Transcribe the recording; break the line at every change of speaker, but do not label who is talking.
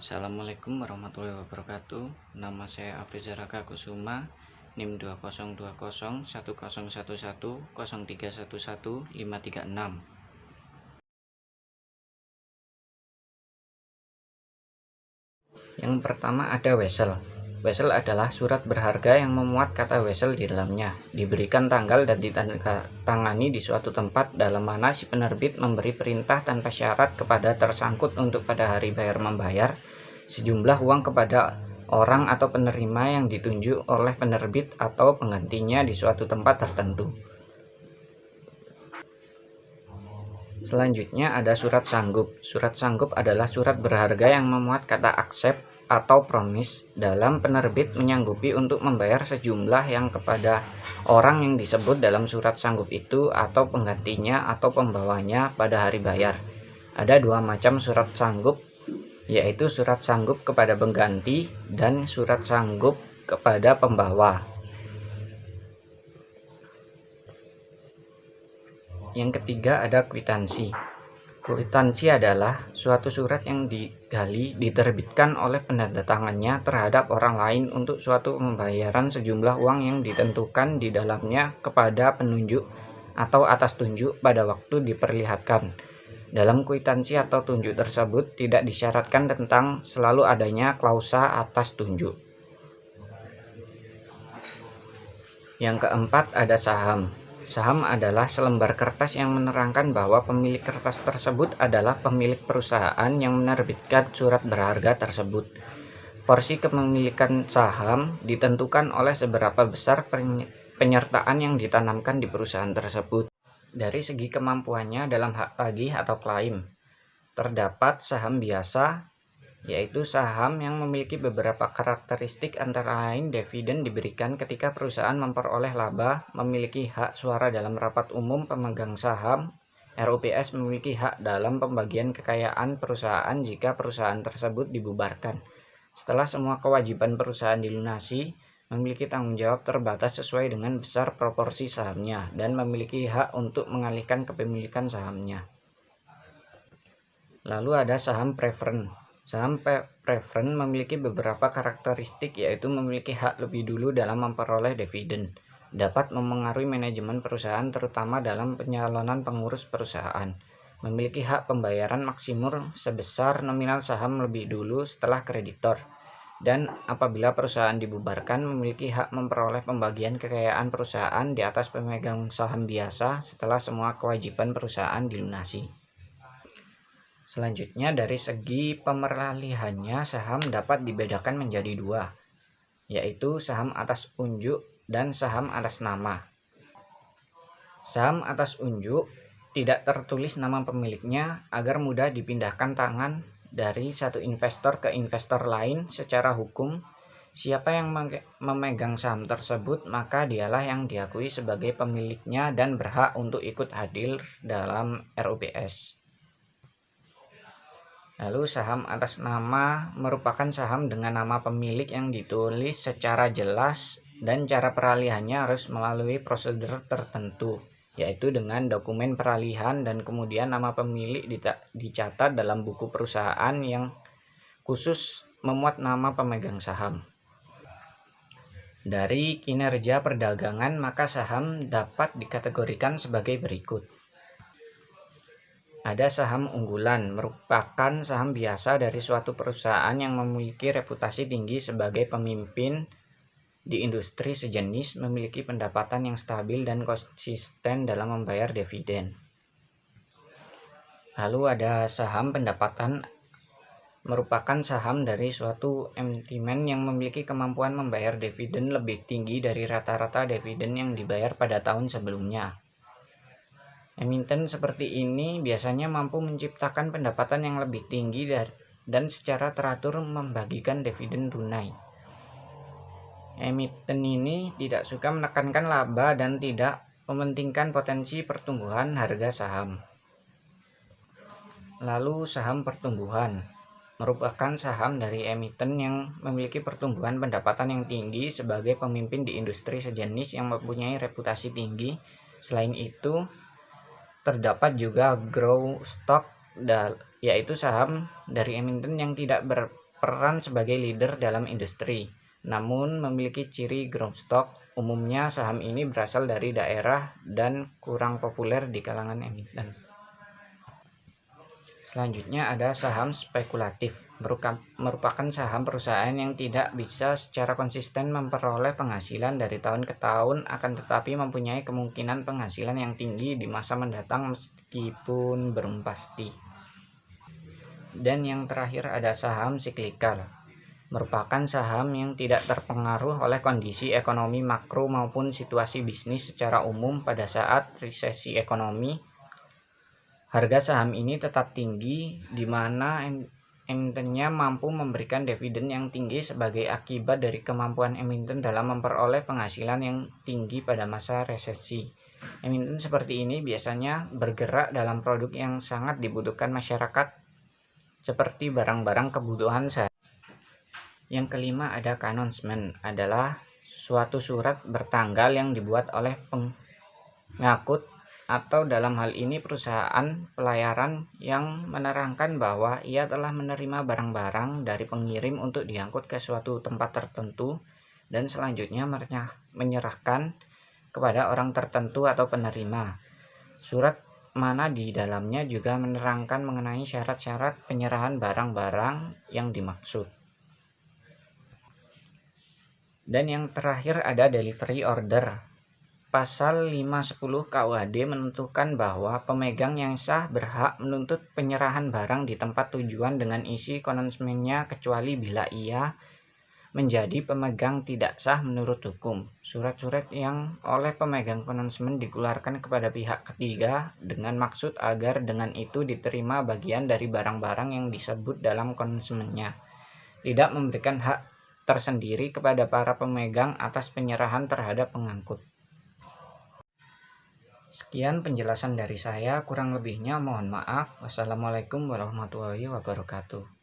Assalamualaikum warahmatullahi wabarakatuh. Nama saya Afriza Raka Kusuma, NIM 2020101103115316. Yang pertama ada wesel. Wesel adalah surat berharga yang memuat kata wesel di dalamnya, diberikan tanggal dan ditandatangani di suatu tempat dalam mana si penerbit memberi perintah tanpa syarat kepada tersangkut untuk pada hari bayar membayar sejumlah uang kepada orang atau penerima yang ditunjuk oleh penerbit atau penggantinya di suatu tempat tertentu. Selanjutnya ada surat sanggup. Surat sanggup adalah surat berharga yang memuat kata accept atau promise dalam penerbit menyanggupi untuk membayar sejumlah yang kepada orang yang disebut dalam surat sanggup itu atau penggantinya atau pembawanya pada hari bayar. Ada dua macam surat sanggup, yaitu surat sanggup kepada pengganti dan surat sanggup kepada pembawa. Yang ketiga ada kwitansi. Kwitansi adalah suatu surat yang diterbitkan oleh penandatangannya terhadap orang lain untuk suatu pembayaran sejumlah uang yang ditentukan di dalamnya kepada penunjuk atau atas tunjuk pada waktu diperlihatkan. Dalam kwitansi atau tunjuk tersebut tidak disyaratkan tentang selalu adanya klausa atas tunjuk. Yang keempat ada saham. Saham adalah selembar kertas yang menerangkan bahwa pemilik kertas tersebut adalah pemilik perusahaan yang menerbitkan surat berharga tersebut. Porsi kepemilikan saham ditentukan oleh seberapa besar penyertaan yang ditanamkan di perusahaan tersebut. Dari segi kemampuannya dalam hak tagih atau klaim, terdapat saham biasa, yaitu saham yang memiliki beberapa karakteristik antara lain dividen diberikan ketika perusahaan memperoleh laba, memiliki hak suara dalam rapat umum pemegang saham, RUPS memiliki hak dalam pembagian kekayaan perusahaan jika perusahaan tersebut dibubarkan. Setelah semua kewajiban perusahaan dilunasi, memiliki tanggung jawab terbatas sesuai dengan besar proporsi sahamnya dan memiliki hak untuk mengalihkan kepemilikan sahamnya. Lalu ada saham preferen. Saham preferen memiliki beberapa karakteristik, yaitu memiliki hak lebih dulu dalam memperoleh dividen, dapat memengaruhi manajemen perusahaan terutama dalam penyalonan pengurus perusahaan, memiliki hak pembayaran maksimum sebesar nominal saham lebih dulu setelah kreditor, dan apabila perusahaan dibubarkan memiliki hak memperoleh pembagian kekayaan perusahaan di atas pemegang saham biasa setelah semua kewajiban perusahaan dilunasi. Selanjutnya dari segi pemeralihannya saham dapat dibedakan menjadi dua, yaitu saham atas unjuk dan saham atas nama. Saham atas unjuk tidak tertulis nama pemiliknya agar mudah dipindahkan tangan dari satu investor ke investor lain secara hukum. Siapa yang memegang saham tersebut maka dialah yang diakui sebagai pemiliknya dan berhak untuk ikut hadir dalam RUPS. Lalu saham atas nama merupakan saham dengan nama pemilik yang ditulis secara jelas dan cara peralihannya harus melalui prosedur tertentu, yaitu dengan dokumen peralihan dan kemudian nama pemilik dicatat dalam buku perusahaan yang khusus memuat nama pemegang saham. Dari kinerja perdagangan maka saham dapat dikategorikan sebagai berikut. Ada saham unggulan, merupakan saham biasa dari suatu perusahaan yang memiliki reputasi tinggi sebagai pemimpin di industri sejenis, memiliki pendapatan yang stabil dan konsisten dalam membayar dividen. Lalu ada saham pendapatan, merupakan saham dari suatu emiten yang memiliki kemampuan membayar dividen lebih tinggi dari rata-rata dividen yang dibayar pada tahun sebelumnya. Emiten seperti ini biasanya mampu menciptakan pendapatan yang lebih tinggi dan secara teratur membagikan dividen tunai. Emiten ini tidak suka menekankan laba dan tidak mementingkan potensi pertumbuhan harga saham. Lalu saham pertumbuhan merupakan saham dari emiten yang memiliki pertumbuhan pendapatan yang tinggi sebagai pemimpin di industri sejenis yang mempunyai reputasi tinggi. Selain itu, terdapat juga growth stock, yaitu saham dari emiten yang tidak berperan sebagai leader dalam industri, namun memiliki ciri growth stock. Umumnya saham ini berasal dari daerah dan kurang populer di kalangan emiten. Selanjutnya ada saham spekulatif, merupakan saham perusahaan yang tidak bisa secara konsisten memperoleh penghasilan dari tahun ke tahun, akan tetapi mempunyai kemungkinan penghasilan yang tinggi di masa mendatang meskipun belum pasti. Dan yang terakhir ada saham siklikal, merupakan saham yang tidak terpengaruh oleh kondisi ekonomi makro maupun situasi bisnis secara umum. Pada saat resesi ekonomi, harga saham ini tetap tinggi, di mana emitennya mampu memberikan dividen yang tinggi sebagai akibat dari kemampuan emiten dalam memperoleh penghasilan yang tinggi pada masa resesi. Emiten seperti ini biasanya bergerak dalam produk yang sangat dibutuhkan masyarakat, seperti barang-barang kebutuhan sehari. Yang kelima ada announcement, adalah suatu surat bertanggal yang dibuat oleh pengangkut atau dalam hal ini perusahaan pelayaran yang menerangkan bahwa ia telah menerima barang-barang dari pengirim untuk diangkut ke suatu tempat tertentu dan selanjutnya menyerahkan kepada orang tertentu atau penerima. Surat mana di dalamnya juga menerangkan mengenai syarat-syarat penyerahan barang-barang yang dimaksud. Dan yang terakhir ada delivery order. Pasal 510 KUHD menentukan bahwa pemegang yang sah berhak menuntut penyerahan barang di tempat tujuan dengan isi konsumennya kecuali bila ia menjadi pemegang tidak sah menurut hukum. Surat-surat yang oleh pemegang konsumen dikeluarkan kepada pihak ketiga dengan maksud agar dengan itu diterima bagian dari barang-barang yang disebut dalam konsumennya, tidak memberikan hak tersendiri kepada para pemegang atas penyerahan terhadap pengangkut. Sekian penjelasan dari saya, kurang lebihnya mohon maaf. Wassalamualaikum warahmatullahi wabarakatuh.